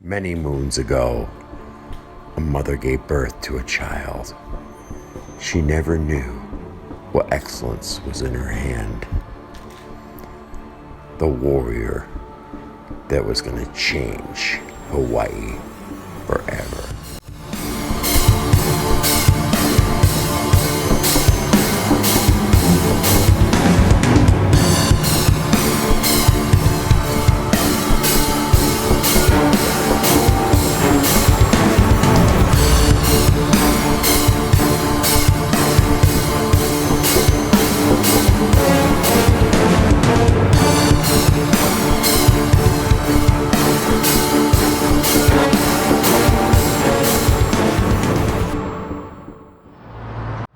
Many moons ago, a mother gave birth to a child. She never knew what excellence was in her hand. The warrior that was going to change Hawaii forever.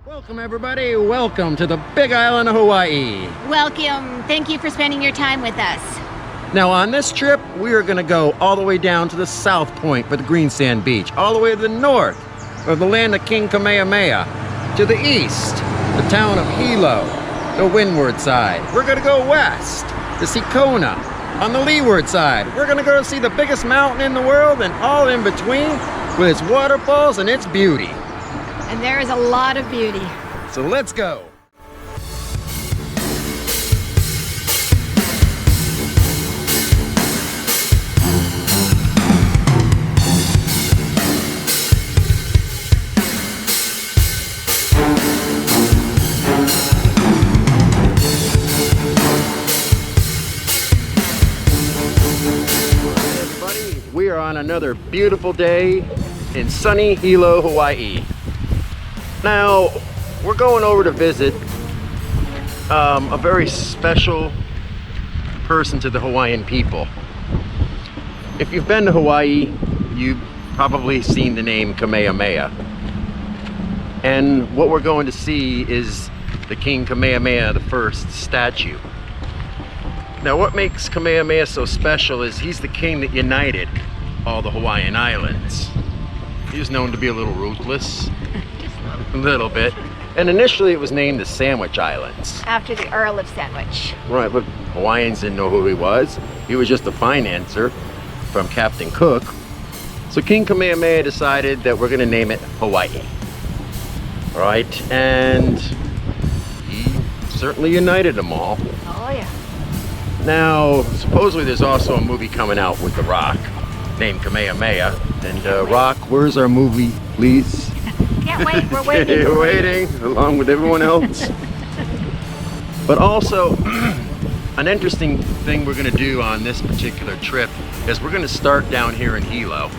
Welcome everybody, welcome to the big island of Hawaii. Welcome, thank you for spending your time with us. Now on this trip, we are gonna go all the way down to the south point for the green sand beach, all the way to the north of the land of King Kamehameha, to the east, the town of Hilo, the windward side. We're gonna go west to see Kona. On the leeward side, we're gonna go see the biggest mountain in the world, and all in between with its waterfalls and its beauty. And there is a lot of beauty. So let's go. Everybody, we are on another beautiful day in sunny Hilo, Hawaii. Now, we're going over to visit a very special person to the Hawaiian people. If you've been to Hawaii, you've probably seen the name Kamehameha. And what we're going to see is the King Kamehameha I statue. Now, what makes Kamehameha so special is he's the king that united all the Hawaiian islands. He was known to be a little ruthless. A little bit. And initially it was named the Sandwich Islands. After the Earl of Sandwich. Right, but Hawaiians didn't know who he was. He was just a financer from Captain Cook. So King Kamehameha decided that we're going to name it Hawaii. Right, and he certainly united them all. Oh yeah. Now, supposedly there's also a movie coming out with The Rock named Kamehameha. And Rock, where's our movie, please? Can't wait, we're waiting. You're waiting, along with everyone else. But also, an interesting thing we're going to do on this particular trip is we're going to start down here in Hilo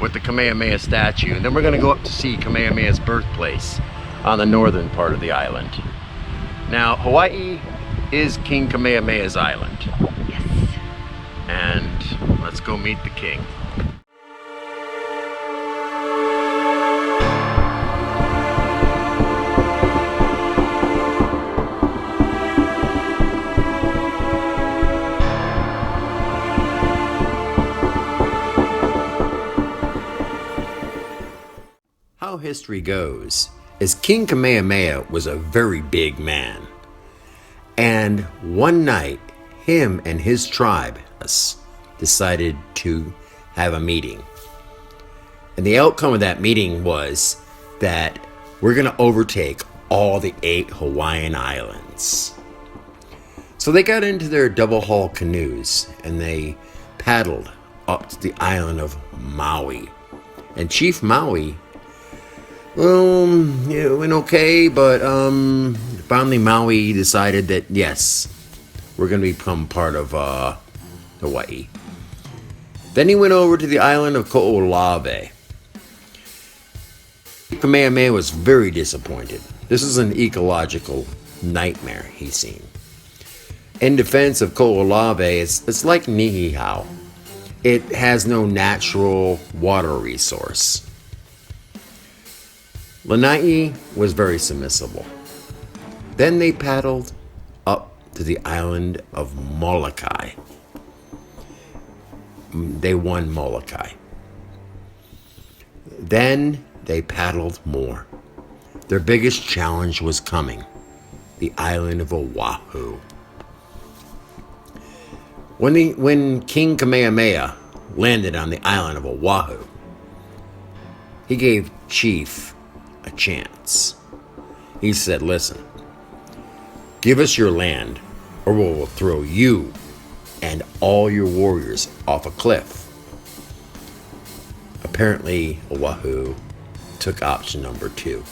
with the Kamehameha statue, and then we're going to go up to see Kamehameha's birthplace on the northern part of the island. Now, Hawaii is King Kamehameha's island. Yes. And let's go meet the king. How history goes is King Kamehameha was a very big man. And one night, him and his tribe decided to have a meeting. And the outcome of that meeting was that we're going to overtake all the 8 Hawaiian islands. So they got into their double-hull canoes and they paddled up to the island of Maui. And Chief Maui, it went okay, but finally Maui decided that yes, we're going to become part of Hawaii. Then he went over to the island of Ko'olave. Kamehameha was very disappointed. This is an ecological nightmare he's seen. In defense of Ko'olave, it's like Niihau. It has no natural water resource. Lanai was very submissive. Then they paddled up to the island of Molokai. They won Molokai. Then they paddled more. Their biggest challenge was coming, the island of Oahu. When King Kamehameha landed on the island of Oahu. He gave Chief a chance. He said, listen, give us your land or we will throw you and all your warriors off a cliff. Apparently, Oahu took option number 2.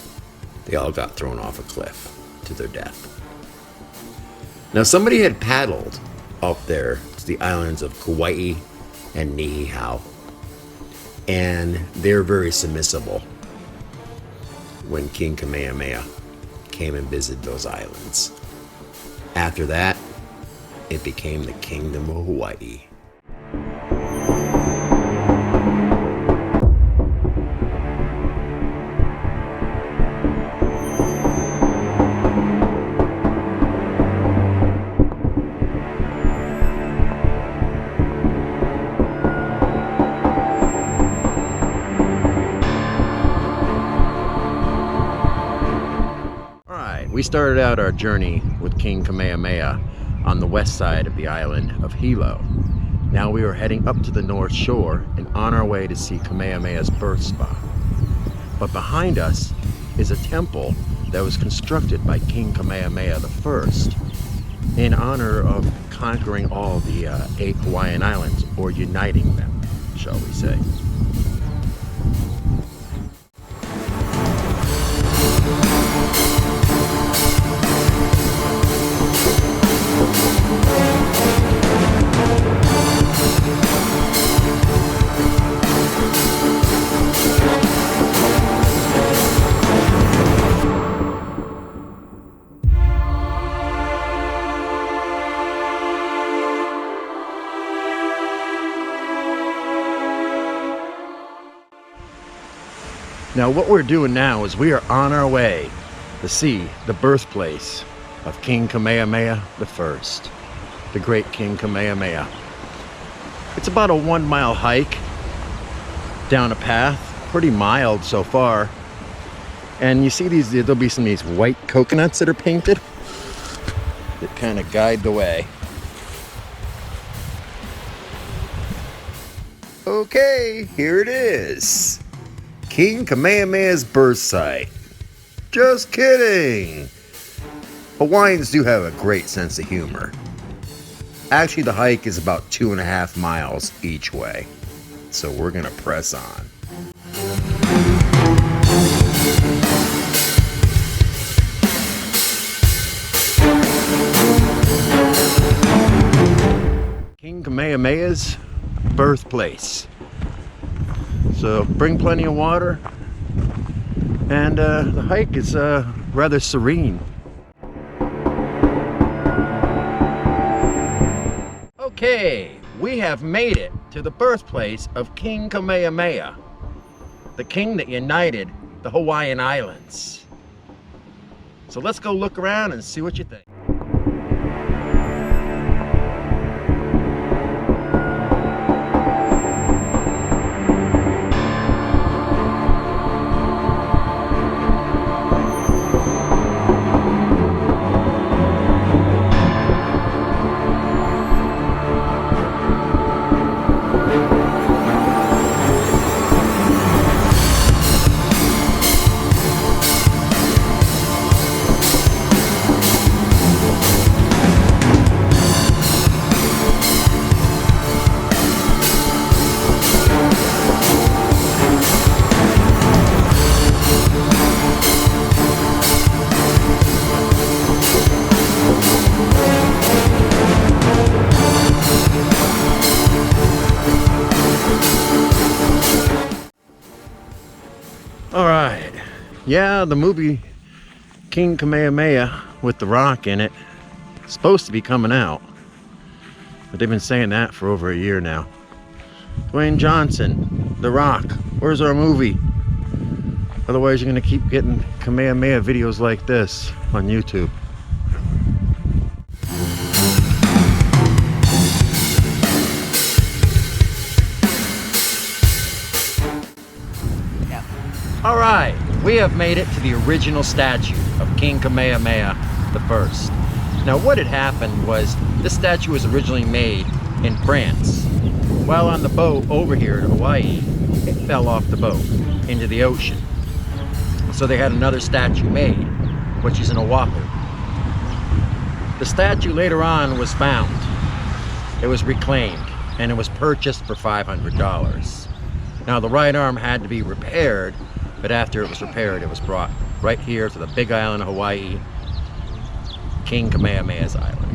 They all got thrown off a cliff to their death. Now, somebody had paddled up there to the islands of Kauai and Niihau, and they're very submissible when King Kamehameha came and visited those islands. After that, it became the Kingdom of Hawaii. We started out our journey with King Kamehameha on the west side of the island of Hilo. Now we are heading up to the north shore and on our way to see Kamehameha's birth spot. But behind us is a temple that was constructed by King Kamehameha I in honor of conquering all the 8 Hawaiian islands, or uniting them, shall we say. Now what we're doing now is we are on our way to see the birthplace of King Kamehameha I, the Great King Kamehameha. It's about a 1-mile hike down a path, pretty mild so far. And you see there'll be some of these white coconuts that are painted that kind of guide the way. Okay, here it is. King Kamehameha's birth site. Just kidding! Hawaiians do have a great sense of humor. Actually, the hike is about 2.5 miles each way. So we're gonna press on. King Kamehameha's birthplace. So bring plenty of water, and the hike is rather serene. Okay, we have made it to the birthplace of King Kamehameha, the king that united the Hawaiian Islands. So let's go look around and see what you think. Alright, yeah, the movie King Kamehameha with The Rock in it is supposed to be coming out, but they've been saying that for over a year now. Dwayne Johnson, The Rock, where's our movie? Otherwise you're going to keep getting Kamehameha videos like this on YouTube. Alright, we have made it to the original statue of King Kamehameha I. Now what had happened was this statue was originally made in France, while on the boat over here to Hawaii, it fell off the boat into the ocean. So they had another statue made, which is in Oahu. The statue later on was found. It was reclaimed, and it was purchased for $500. Now the right arm had to be repaired, but after it was repaired, it was brought right here to the big island of Hawaii, King Kamehameha's Island.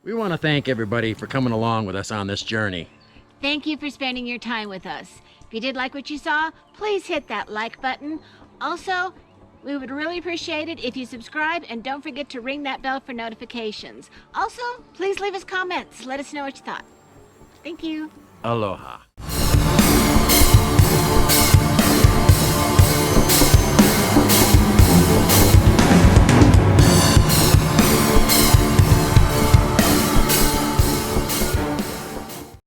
We want to thank everybody for coming along with us on this journey. Thank you for spending your time with us. If you did like what you saw, please hit that like button. Also, we would really appreciate it if you subscribe, and don't forget to ring that bell for notifications. Also, please leave us comments. Let us know what you thought. Thank you. Aloha.